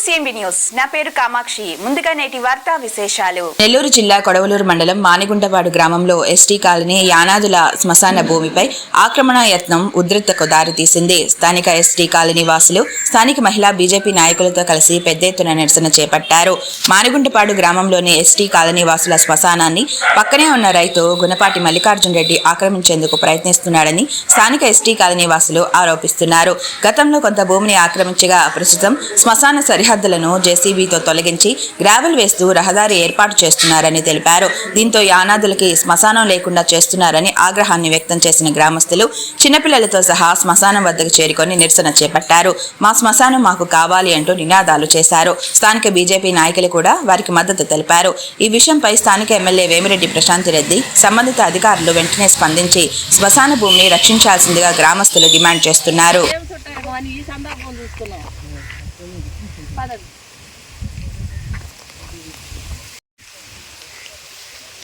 CNB news నా పేరు కామాక్షి. ముందుగా నేటి వార్తా విశేషాలు. నెల్లూరు జిల్లా కొడవలూరు మండలం మానిగుంటపాడు గ్రామంలో ఎస్టీ కాలనీ యానాదుల శ్మశాన భూమిపై ఆక్రమణ యత్నం ఉధృతకు దారితీసింది. స్థానిక ఎస్టీ కాలనీ వాసులు స్థానిక మహిళా బీజేపీ నాయకులతో కలిసి పెద్ద ఎత్తున నిరసన చేపట్టారు. మానిగుంటపాడు గ్రామంలోని ఎస్టీ కాలనీ వాసుల శ్మశానాన్ని పక్కనే ఉన్న రైతు గుణపాటి మల్లికార్జున్ రెడ్డి ఆక్రమించేందుకు ప్రయత్నిస్తున్నాడని స్థానిక ఎస్టీ కాలనీ వాసులు ఆరోపిస్తున్నారు. గతంలో కొంత భూమిని ఆక్రమించగా ప్రస్తుతం శ్మశాన సరిహద్దులను జేసీబీతో తొలగించి గ్రావెల్ వేస్తూ రహదారి ఏర్పాటు చేస్తున్నారని తెలిపారు. దీంతో యానాదులకి శ్మశానం లేకుండా చేస్తున్నారని ఆగ్రహాన్ని వ్యక్తం చేసిన గ్రామస్తులు చిన్నపిల్లలతో సహా శ్మశానం వద్దకు చేరుకొని నిరసన చేపట్టారు. మా శ్మశానం మాకు కావాలి అంటూ నినాదాలు చేశారు. స్థానిక బీజేపీ నాయకులు కూడా వారికి మద్దతు తెలిపారు. ఈ విషయంపై స్థానిక ఎమ్మెల్యే వేమిరెడ్డి ప్రశాంత్ రెడ్డి సంబంధిత అధికారులు వెంటనే స్పందించి శ్మశాన భూమిని రక్షించాల్సిందిగా గ్రామస్తులు డిమాండ్ చేస్తున్నారు.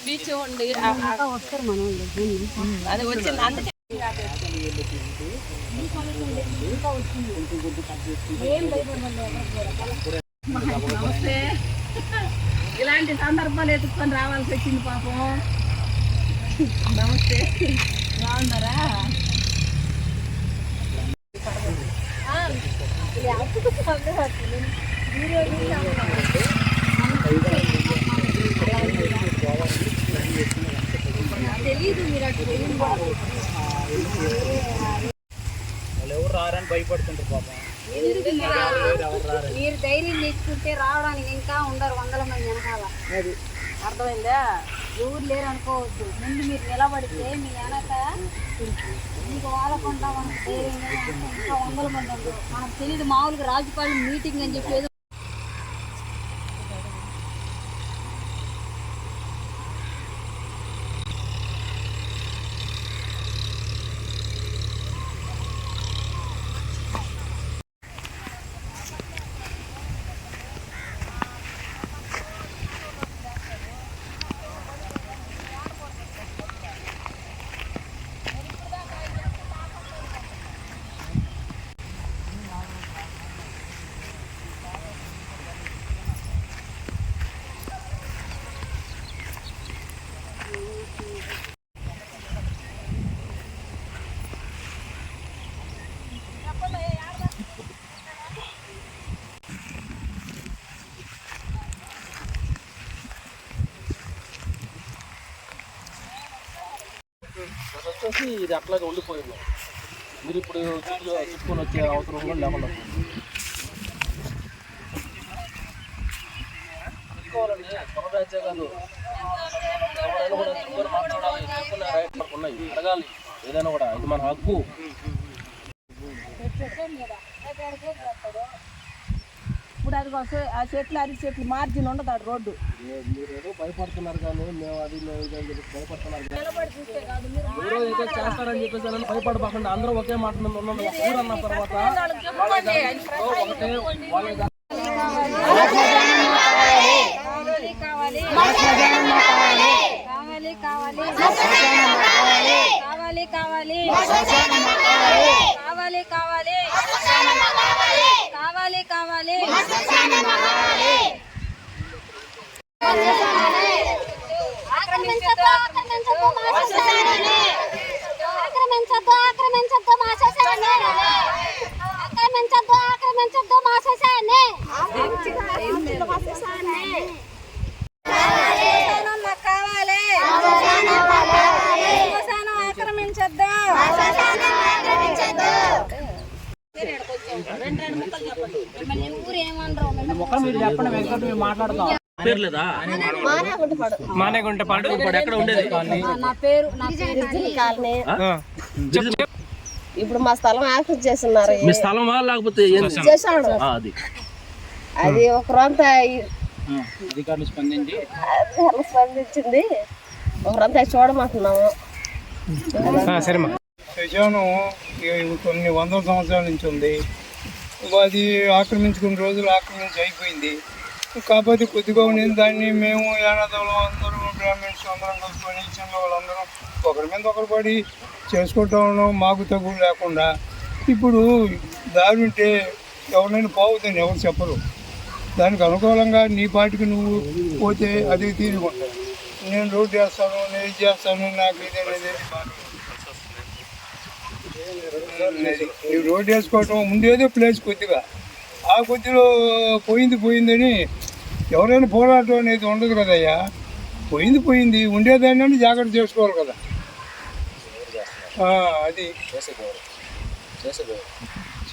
బీచ్ ఉండి వస్తారు మన అది వచ్చింది. అందుకే నమస్తే. ఇలాంటి సందర్భాలు ఎత్తుకొని రావాల్సి వచ్చింది పాపం. నమస్తే, బాగున్నారా? తెలీదు మీరు అటు ఎవరు రారని భయపడుతుంటారు పాపం. మీరు ధైర్యం తెచ్చుకుంటే రావడానికి ఇంకా ఉండరు 100 మంది వెనకాల. అది అర్థమైందా? ఎవరు లేరు అనుకోవద్దు. ముందు మీరు నిలబడితే మీ వెనక మీకు వాళ్ళకుండా మనకు ధైర్యంగా ఇంకా 100 మంది ఉండరు. మనకు తెలియదు. మామూలుగా రాజుపాలెం మీటింగ్ అని చెప్పేది వచ్చేసి ఇది అట్లాగే ఉండిపోయింది. మీరు ఇప్పుడు చుట్టుకొని వచ్చే అవసరం కూడా లేకుండా చూసుకోవాలండి. బ్యాచే కాదు, కూడా మాట్లాడాలి, ఉన్నాయి, అడగాలి ఏదైనా కూడా. ఇది మన హక్కు. ఇప్పుడు అది ఆ చెట్లు అరి చెట్లు మార్జిన్ ఉండదు. అది రోడ్డు మీరు ఏదో భయపడుతున్నారు కానీ మేము అది భయపడుతున్నారు చేస్తారని చెప్పేసి భయపడకుండా అందరూ ఒకే మాట మీద ఉన్నాం. ఊరన్న తర్వాత ఒకటే మాట్లాడతాం. మానేగుంటపాడు ఎక్కడ ఉండేది? ఇప్పుడు మా స్థలం ఆక్రమించి చేస్తున్నారు. మీ స్థలమా లేకపోతే అది ఒకరంతా అధికారులు స్పందించింది. ఒకరంతా చూడమంటున్నాము. శ్మశానం కొన్ని 100 సంవత్సరాల నుంచి ఉంది. అది ఆక్రమించుకున్న రోజులు ఆక్రమించి అయిపోయింది. కాకపోతే కొద్దిగా ఉండేది. దాన్ని మేము యానాదులు అందరూ బ్రాహ్మిన్స్ అందరం కలుసుకొని చిన్న వాళ్ళందరం ఒకరి మీద ఒకరు పడి చేసుకుంటాం. మాకు తగు లేకుండా ఇప్పుడు దారి ఉంటే ఎవరినైనా పోవద్దని ఎవరు చెప్పరు. దానికి అనుకూలంగా నీ పాటికి నువ్వు పోతే అది తీరుకుంటావు. నేను రోడ్డు వేస్తాను, నేను ఇది చేస్తాను, నాకు ఇది అనేది నువ్వు రోడ్డు వేసుకోవటం ముందేదో ప్లేస్ కొద్దిగా ఆ కొద్దిలో పోయిందని ఎవరైనా పోరాటం అనేది ఉండదు కదయ్యా. పోయింది ఉండేదాన్ని జాగ్రత్త చేసుకోవాలి కదా. అది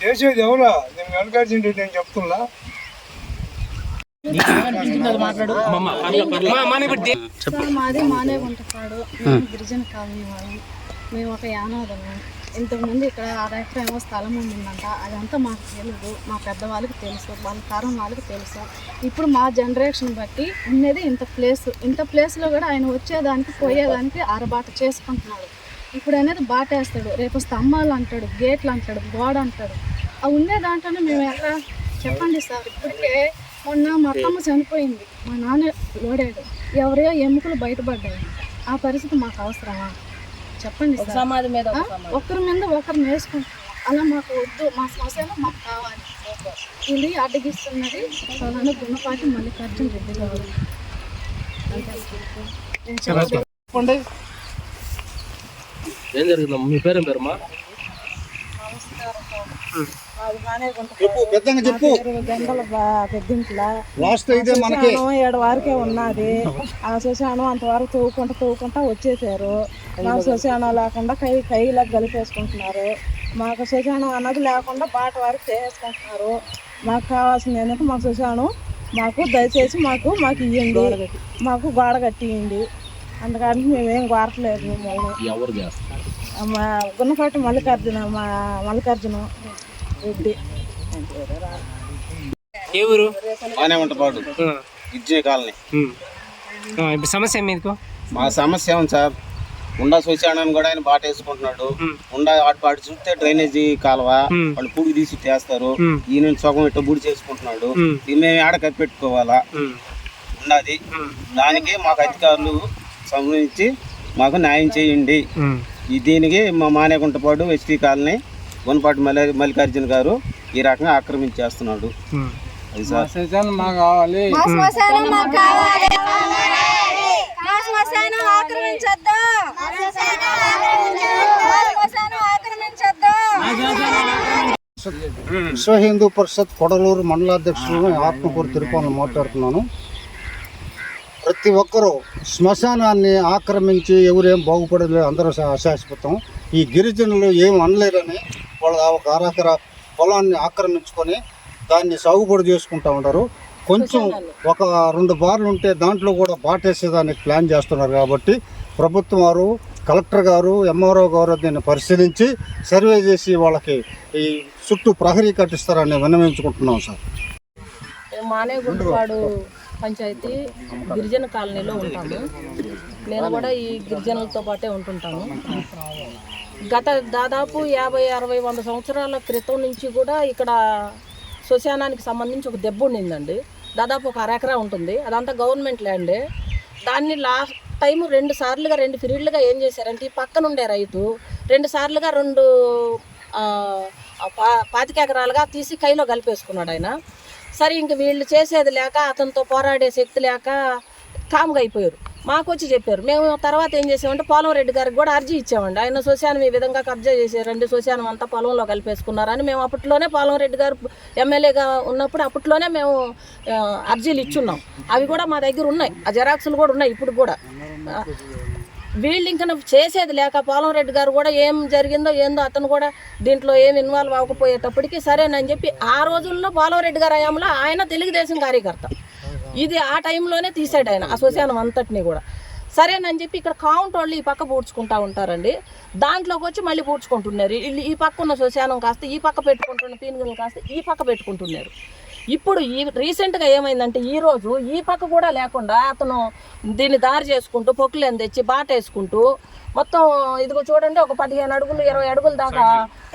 చేసేది ఎవరా? నేను మల్లికార్జున రెడ్డి నేను చెప్తున్నా. మాది మానేగుంటపాడు, మేము గిరిజన కాలనీ వాళ్ళం. మేము ఒక యానాదము. ఇంతకుముందు ఇక్కడ 6 ఎకరాల స్థలం ఉండిందంట. అదంతా మాకు తెలియదు, మా పెద్దవాళ్ళకి తెలుసు, వాళ్ళ తరం వాళ్ళకి తెలుసు. ఇప్పుడు మా జనరేషన్ బట్టి ఉన్నది ఇంత ప్లేస్లో కూడా ఆయన వచ్చేదానికి పోయేదానికి అరబాట చేసుకుంటున్నాడు. ఇప్పుడు అనేది బాటేస్తాడు, రేపు స్తంభాలు అంటాడు, గేట్లు అంటాడు, గోడ అంటాడు. అవి ఉండే దాంట్లోనే మేము ఎక్కడ చెప్పండి సార్. ఇప్పటికే మొన్న మా అత్తమ్మ చనిపోయింది, మా నాన్న లోడాడు, ఎవరో ఎముకలు బయటపడ్డాయి. ఆ పరిస్థితి మాకు అవసరమా చెప్పండి సార్? సమాధి మీద ఒకరి మీద ఒకరు వేసుకుంటున్నాం. అలా మాకు వద్దు, మా శ్మశానం మాకు కావాలి. ఇది అడ్డగిస్తున్నది ఫలానా గుణపాటి మల్లికార్జున రెడ్డి గారు. ఏం జరిగిందమ్మా? మీ పేరేం పేరమ్మా? ఏడు వరకే ఉన్నది ఆ శ్మశానం. అంతవరకు తవ్వుకుంటా వచ్చేసారు. మాకు శ్మశానం లేకుండా కైలకు కలిపేసుకుంటున్నారు. మాకు శ్మశానం అన్నది లేకుండా బాట వరకు చేసుకుంటున్నారు. మాకు కావాల్సింది ఏంటంటే మాకు శ్మశానం మాకు దయచేసి మాకు ఇవ్వండి, మాకు గోడ కట్టియండి. అందుకని మేమేం కోరట్లేదు. మిమ్మల్ని మా గున్నపాటి మల్లికార్జున రెడ్డి. ఏ ఊరు? మానేగుంటపాడు, విజయ కాలనీ. సమస్య మీకు? మా సమస్య ఏమో సార్, ఉండా శ్మశానాన్ని కూడా ఆయన బాట వేసుకుంటున్నాడు. ఉండా అటు చూస్తే డ్రైనేజీ కాలువ వాళ్ళు పూడి తీసి చేస్తారు. ఈయన సగం ఇట్లా బూడి చేసుకుంటున్నాడు. మేము ఆడ కప్పెట్టుకోవాలా ఉన్నది. దానికి మాకు అధికారులు సంబంధించి మాకు న్యాయం చేయండి. దీనికి మా మానేగుంటపాడు ఎస్టీ కాలనీ గుణపాటి మల్లికార్జున గారు ఈ రకంగా ఆక్రమించేస్తున్నాడు. అది సార్ మాకు కావాలి. విశ్వ హిందూ పరిషత్ కొడలూరు మండలాధ్యక్షులను ఆత్మకూరు తిరుపతిలో మాట్లాడుతున్నాను. ప్రతి ఒక్కరూ శ్మశానాన్ని ఆక్రమించి ఎవరేం బాగుపడలేదు, అందరూ అశాశ్వతం. ఈ గిరిజనులు ఏం అనలేరని వాళ్ళు ఒక అరకర పొలాన్ని ఆక్రమించుకొని దాన్ని సాగుబడి చేసుకుంటూ ఉంటారు. కొంచెం ఒక 2 బార్లు ఉంటే దాంట్లో కూడా బాటేసేదానికి ప్లాన్ చేస్తున్నారు. కాబట్టి ప్రభుత్వం వారు, కలెక్టర్ గారు, ఎంఆర్ఓ గారు దీన్ని పరిశీలించి సర్వే చేసి వాళ్ళకి ఈ చుట్టూ ప్రహరీ కట్టిస్తారని విన్నవించుకుంటున్నాం సార్. మానేగుంటపాడు పంచాయతీ గిరిజన కాలనీలో ఉంటాము. నేను కూడా ఈ గిరిజనులతో పాటే ఉంటుంటాను. గత దాదాపు 50, 60, 100 సంవత్సరాల క్రితం నుంచి కూడా ఇక్కడ శ్మశానానికి సంబంధించి ఒక దెబ్బ ఉండిందండి. దాదాపు ఒక 1 ఎకరా ఉంటుంది. అదంతా గవర్నమెంట్ ల్యాండే. దాన్ని లాస్ట్ టైం 2 సార్లుగా 2 పీరియడ్లుగా ఏం చేశారంటే, ఈ పక్కన ఉండే రైతు 2 సార్లుగా 2 25 ఎకరాలుగా తీసి కైలో కలిపేసుకున్నాడు ఆయన. సరే ఇంక వీళ్ళు చేసేది లేక, అతనితో పోరాడే శక్తి లేక కామ్గా అయిపోయారు. మాకు వచ్చి చెప్పారు. మేము తర్వాత ఏం చేసామంటే పోలం రెడ్డి గారికి కూడా అర్జీ ఇచ్చామండి. ఆయన శ్మశానం ఈ విధంగా కబ్జా చేశారండి, శ్మశానం అంతా పొలంలో కలిపేసుకున్నారని మేము అప్పట్లోనే పోలం రెడ్డి గారు ఎమ్మెల్యేగా ఉన్నప్పుడు అప్పట్లోనే మేము అర్జీలు ఇచ్చున్నాం. అవి కూడా మా దగ్గర ఉన్నాయి, ఆ జెరాక్సులు కూడా ఉన్నాయి ఇప్పుడు కూడా. వీళ్ళు ఇంకా చేసేది లేక పోలం రెడ్డి గారు కూడా ఏం జరిగిందో ఏందో అతను కూడా దీంట్లో ఏం ఇన్వాల్వ్ అవ్వకపోయేటప్పటికి సరేనని చెప్పి ఆ రోజుల్లో పోలం రెడ్డి గారు హయాంలో ఆయన తెలుగుదేశం కార్యకర్త, ఇది ఆ టైంలోనే తీసాడు ఆయన ఆ శ్మశానం అంతటినీ కూడా. సరేనని చెప్పి ఇక్కడ కౌంట్ వాళ్ళు ఈ పక్క పూడ్చుకుంటూ ఉంటారండి. దాంట్లోకి వచ్చి మళ్ళీ పూడ్చుకుంటున్నారు. ఈ పక్క ఉన్న శ్మశానం కాస్త ఈ పక్క పెట్టుకుంటున్న పీనుగులు కాస్త ఈ పక్క పెట్టుకుంటున్నారు. ఇప్పుడు రీసెంట్గా ఏమైందంటే ఈరోజు ఈ పక్క కూడా లేకుండా అతను దీన్ని దారి చేసుకుంటూ పొక్కులను తెచ్చి బాట వేసుకుంటూ మొత్తం ఇదిగో చూడండి ఒక 15 అడుగులు 20 అడుగుల దాకా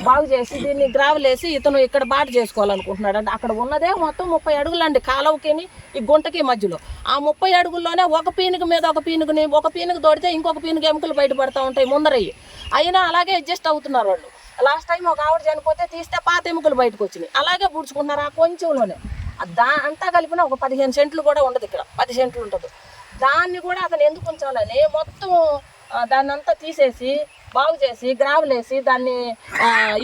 బాగు చేసి దీన్ని గ్రావెల్ వేసి ఇతను ఇక్కడ బాట చేసుకోవాలనుకుంటున్నాడు. అంటే అక్కడ ఉన్నదే మొత్తం 30 అడుగులు అండి, కాలువకి ఈ గుంటకి మధ్యలో. ఆ 30 అడుగుల్లోనే ఒక పీనుగు మీద ఒక పీనుగు తోడితే ఇంకొక పీనుగు ఎముకలు బయటపడతా ఉంటాయి ముందరయ్యి. అయినా అలాగే అడ్జస్ట్ అవుతున్నారు వాళ్ళు. లాస్ట్ టైం ఒక ఆవిడ చనిపోతే తీస్తే పాత ఎముకలు బయటకు వచ్చినాయి, అలాగే పూడ్చుకుంటున్నారు ఆ కొంచెంలోనే. అంతా కలిపిన ఒక 15 సెంట్లు కూడా ఉండదు, ఇక్కడ 10 సెంట్లు ఉండదు. దాన్ని కూడా అతను ఎందుకు ఉంచాలని మొత్తం దాన్ని అంతా తీసేసి బాగు చేసి గ్రావెల్ వేసి దాన్ని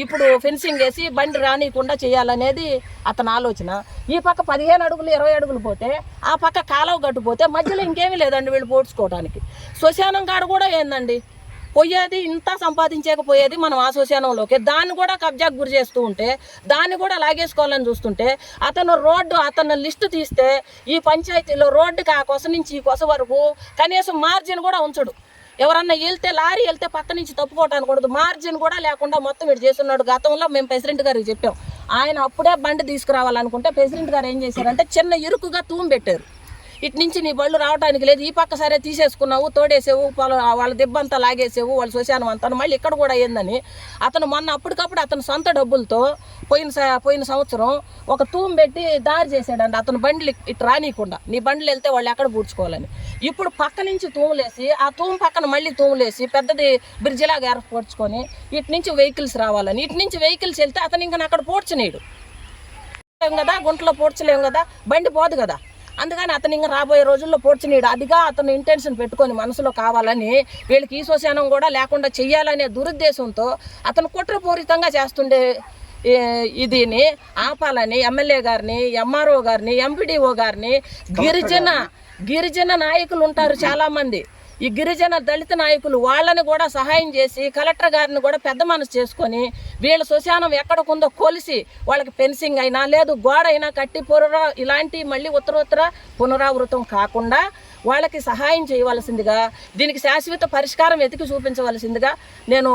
ఇప్పుడు ఫెన్సింగ్ వేసి బండి రానియకుండా చేయాలనేది అతని ఆలోచన. ఈ పక్క 15 అడుగులు 20 అడుగులు పోతే ఆ పక్క కాలువ గట్టుపోతే మధ్యలో ఇంకేమీ లేదండి వీళ్ళు పోడ్చుకోవడానికి. శ్మశానం కాడ కూడా ఏందండి పోయేది, ఇంత సంపాదించకపోయేది మనం ఆ శ్మశానంలోకి. దాన్ని కూడా కబ్జాకు గురి చేస్తూ ఉంటే, దాన్ని కూడా లాగేసుకోవాలని చూస్తుంటే, అతను లిస్టు తీస్తే ఈ పంచాయతీలో రోడ్డుకి ఆ కొస నుంచి ఈ కొస వరకు కనీసం మార్జిన్ కూడా ఉంచడు. ఎవరన్నా లారీ వెళ్తే పక్క నుంచి తప్పుకోవటానికి కూడదు, మార్జిన్ కూడా లేకుండా మొత్తం వీడు చేస్తున్నాడు. గతంలో మేము ప్రెసిడెంట్ గారికి చెప్పాం, ఆయన అప్పుడే బండి తీసుకురావాలనుకుంటే ప్రెసిడెంట్ గారు ఏం చేశారంటే చిన్న ఇరుకుగా తూము పెట్టారు. ఇటు నుంచి నీ బళ్ళు రావడానికి లేదు, ఈ పక్క సరే తీసేసుకున్నావు, తోడేసేవు, వాళ్ళ దెబ్బంతా లాగేసేవు, వాళ్ళ శ్మశానం అంతా మళ్ళీ ఇక్కడ కూడా ఏందని అతను మొన్న అప్పటికప్పుడు అతను సొంత డబ్బులతో పోయిన సంవత్సరం ఒక తూము పెట్టి దారి చేశాడండి. అతను బండ్లు ఇటు రానియకుండా, నీ బండ్లు వెళ్తే వాళ్ళు ఎక్కడ పూడ్చుకోవాలని. ఇప్పుడు పక్క నుంచి తూములేసి ఆ తూము పక్కన మళ్ళీ తూములేసి పెద్దది బ్రిడ్జిలాగా ఏర్పరచుకొని ఇటు నుంచి వెహికల్స్ రావాలని, ఇటు నుంచి వెహికల్స్ వెళ్తే అతను ఇంకా అక్కడ పూడ్చనీయడు కదా, గుంటలో పూడ్చలేము కదా, బండి పోదు కదా. అందుకని అతను ఇంకా రాబోయే రోజుల్లో పూడ్చనీయడు. అదిగా అతను ఇంటెన్షన్ పెట్టుకొని మనసులో కావాలని వీళ్ళకి ఈ శ్మశానం కూడా లేకుండా చెయ్యాలనే దురుద్దేశంతో అతను కుట్రపూరితంగా చేస్తుండే ఇదిని ఆపాలని ఎమ్మెల్యే గారిని, ఎంఆర్ఓ గారిని, ఎంపీడీఓ గారిని, గిరిజన నాయకులు ఉంటారు చాలామంది, ఈ గిరిజన దళిత నాయకులు, వాళ్ళని కూడా సహాయం చేసి కలెక్టర్ గారిని కూడా పెద్ద మనసు చేసుకొని వీళ్ళ శ్మశానం ఎక్కడకుందో కొలిసి వాళ్ళకి ఫెన్సింగ్ అయినా లేదు గోడ అయినా కట్టి ఇలాంటి మళ్ళీ ఉత్తరోత్తర పునరావృతం కాకుండా వాళ్ళకి సహాయం చేయవలసిందిగా, దీనికి శాశ్వత పరిష్కారం వెతికి చూపించవలసిందిగా నేను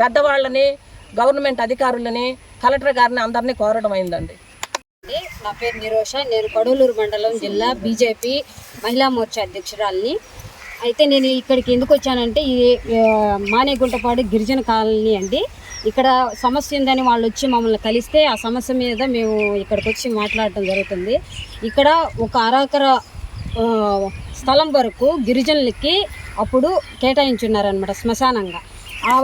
పెద్దవాళ్ళని, గవర్నమెంట్ అధికారులని, కలెక్టర్ గారిని అందరినీ కోరడం అయిందండి. నా పేరు నిరోష, నేను కడూలూరు మండలం జిల్లా బీజేపీ మహిళా మోర్చా అధ్యక్షురాలిని. అయితే నేను ఇక్కడికి ఎందుకు వచ్చానంటే ఇది మానేగుంటపాడు గిరిజన కాలనీ అండి. ఇక్కడ సమస్య ఉందని వాళ్ళు వచ్చి మమ్మల్ని కలిస్తే ఆ సమస్య మీద మేము ఇక్కడికి వచ్చి మాట్లాడటం జరుగుతుంది. ఇక్కడ ఒక అరెకర స్థలం వరకు గిరిజనులకి అప్పుడు కేటాయించున్నారనమాట శ్మశానంగా. ఆ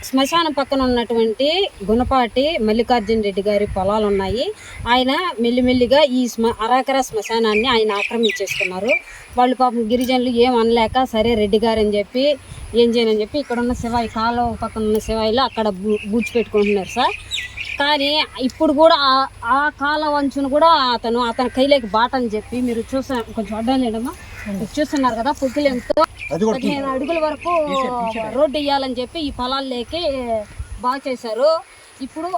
శ్మశానం పక్కన ఉన్నటువంటి గుణపాటి మల్లికార్జున రెడ్డి గారి పొలాలు ఉన్నాయి. ఆయన మెల్లిమెల్లిగా ఈ అరెకర శ్మశానాన్ని ఆయన ఆక్రమించేసుకున్నారు. వాళ్ళు పాపం గిరిజనులు ఏం అనలేక సరే రెడ్డి గారు అని చెప్పి ఏం చేయనని చెప్పి ఇక్కడ ఉన్న శివాయి కాలువ పక్కన ఉన్న శివాయిలో అక్కడ బూడ్చిపెట్టుకుంటున్నారు సార్. కానీ ఇప్పుడు కూడా ఆ కాల వంచును కూడా అతని కైలోకి బాటని చెప్పి మీరు కొంచెం అడ్డం లేదమ్మా, చూస్తున్నారు కదా, పుగ్గులెంతో 15 అడుగుల వరకు రోడ్డు వేయాలని చెప్పి ఈ పొలాల్లోకి బాగా చేశారు. ఇప్పుడు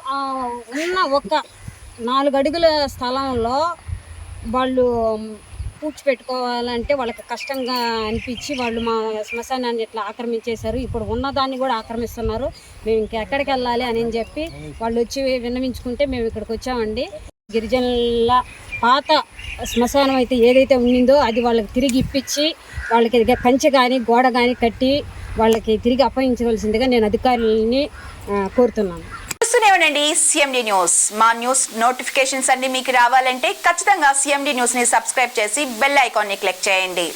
ఉన్న ఒక 4 అడుగుల స్థలంలో వాళ్ళు పూడ్చిపెట్టుకోవాలంటే వాళ్ళకి కష్టంగా అనిపించి వాళ్ళు మా శ్మశానాన్ని ఇట్లా ఆక్రమించేశారు. ఇప్పుడు ఉన్నదాన్ని కూడా ఆక్రమిస్తున్నారు. మేము ఇంకెక్కడికి వెళ్ళాలి అని చెప్పి వాళ్ళు వచ్చి విన్నవించుకుంటే మేము ఇక్కడికి వచ్చామండి. గిరిజనుల పాత శ్మశానం అయితే ఏదైతే ఉండిందో అది వాళ్ళకి తిరిగి ఇప్పించి వాళ్ళకి కంచె కానీ గోడ కానీ కట్టి వాళ్ళకి తిరిగి అప్పగించవలసిందిగా నేను అధికారులని కోరుతున్నాను. చూస్తూనే ఉండండి సిఎండి న్యూస్. మా న్యూస్ నోటిఫికేషన్స్ అన్ని మీకు రావాలంటే ఖచ్చితంగా సిఎండి న్యూస్ ని సబ్స్క్రైబ్ చేసి బెల్ ఐకాన్ ని క్లిక్ చేయండి.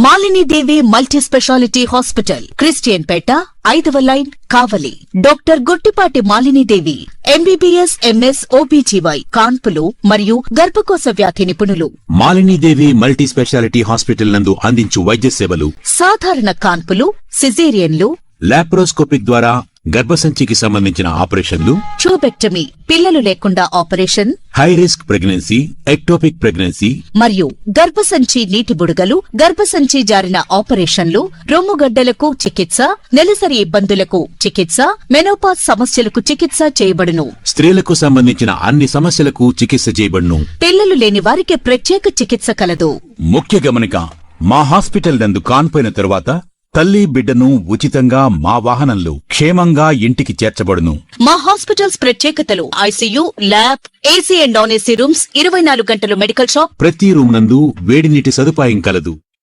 Malinidevi multi speciality hospital, Christian Peta, 5వ line, Kavali. Doctor Guttipati Malinidevi, MBBS, MS, OBGY, కాన్పులు మరియు గర్భకోశ వ్యాధి నిపుణులు. మాలినీదేవి మల్టీ స్పెషాలిటీ హాస్పిటల్ నందు అందించు వైద్య సేవలు: సాధారణ కాన్పులు, సిజేరియన్లు, లాప్రోస్కోపిక్ ద్వారా గర్భసంచికి సంబంధించిన ఆపరేషన్లు, ట్యూబెక్టమీ, పిల్లలు లేకుండా operation, high risk pregnancy, ectopic pregnancy మరియు గర్భసంచి నీటి బుడగలు, గర్భసంచి జారిన ఆపరేషన్లు, రొమ్ముగడ్డలకు చికిత్స, నెలసరి ఇబ్బందులకు చికిత్స, మెనోపాజ్ సమస్యలకు చికిత్స చేయబడును. స్త్రీలకు సంబంధించిన అన్ని సమస్యలకు చికిత్స చేయబడును. పిల్లలు లేని వారికి ప్రత్యేక చికిత్స కలదు. ముఖ్య గమనిక: మా హాస్పిటల్ నందు కాన్పోయిన తరువాత తల్లి బిడ్డను ఉచితంగా మా వాహనంలో క్షేమంగా ఇంటికి చేర్చబడును. మా హాస్పిటల్స్ ప్రత్యేకతలు: ICU, lab, AC and non AC rooms, 24 గంటలు మెడికల్ షాప్, ప్రతి రూమ్ నందు వేడి నీటి సదుపాయం కలదు.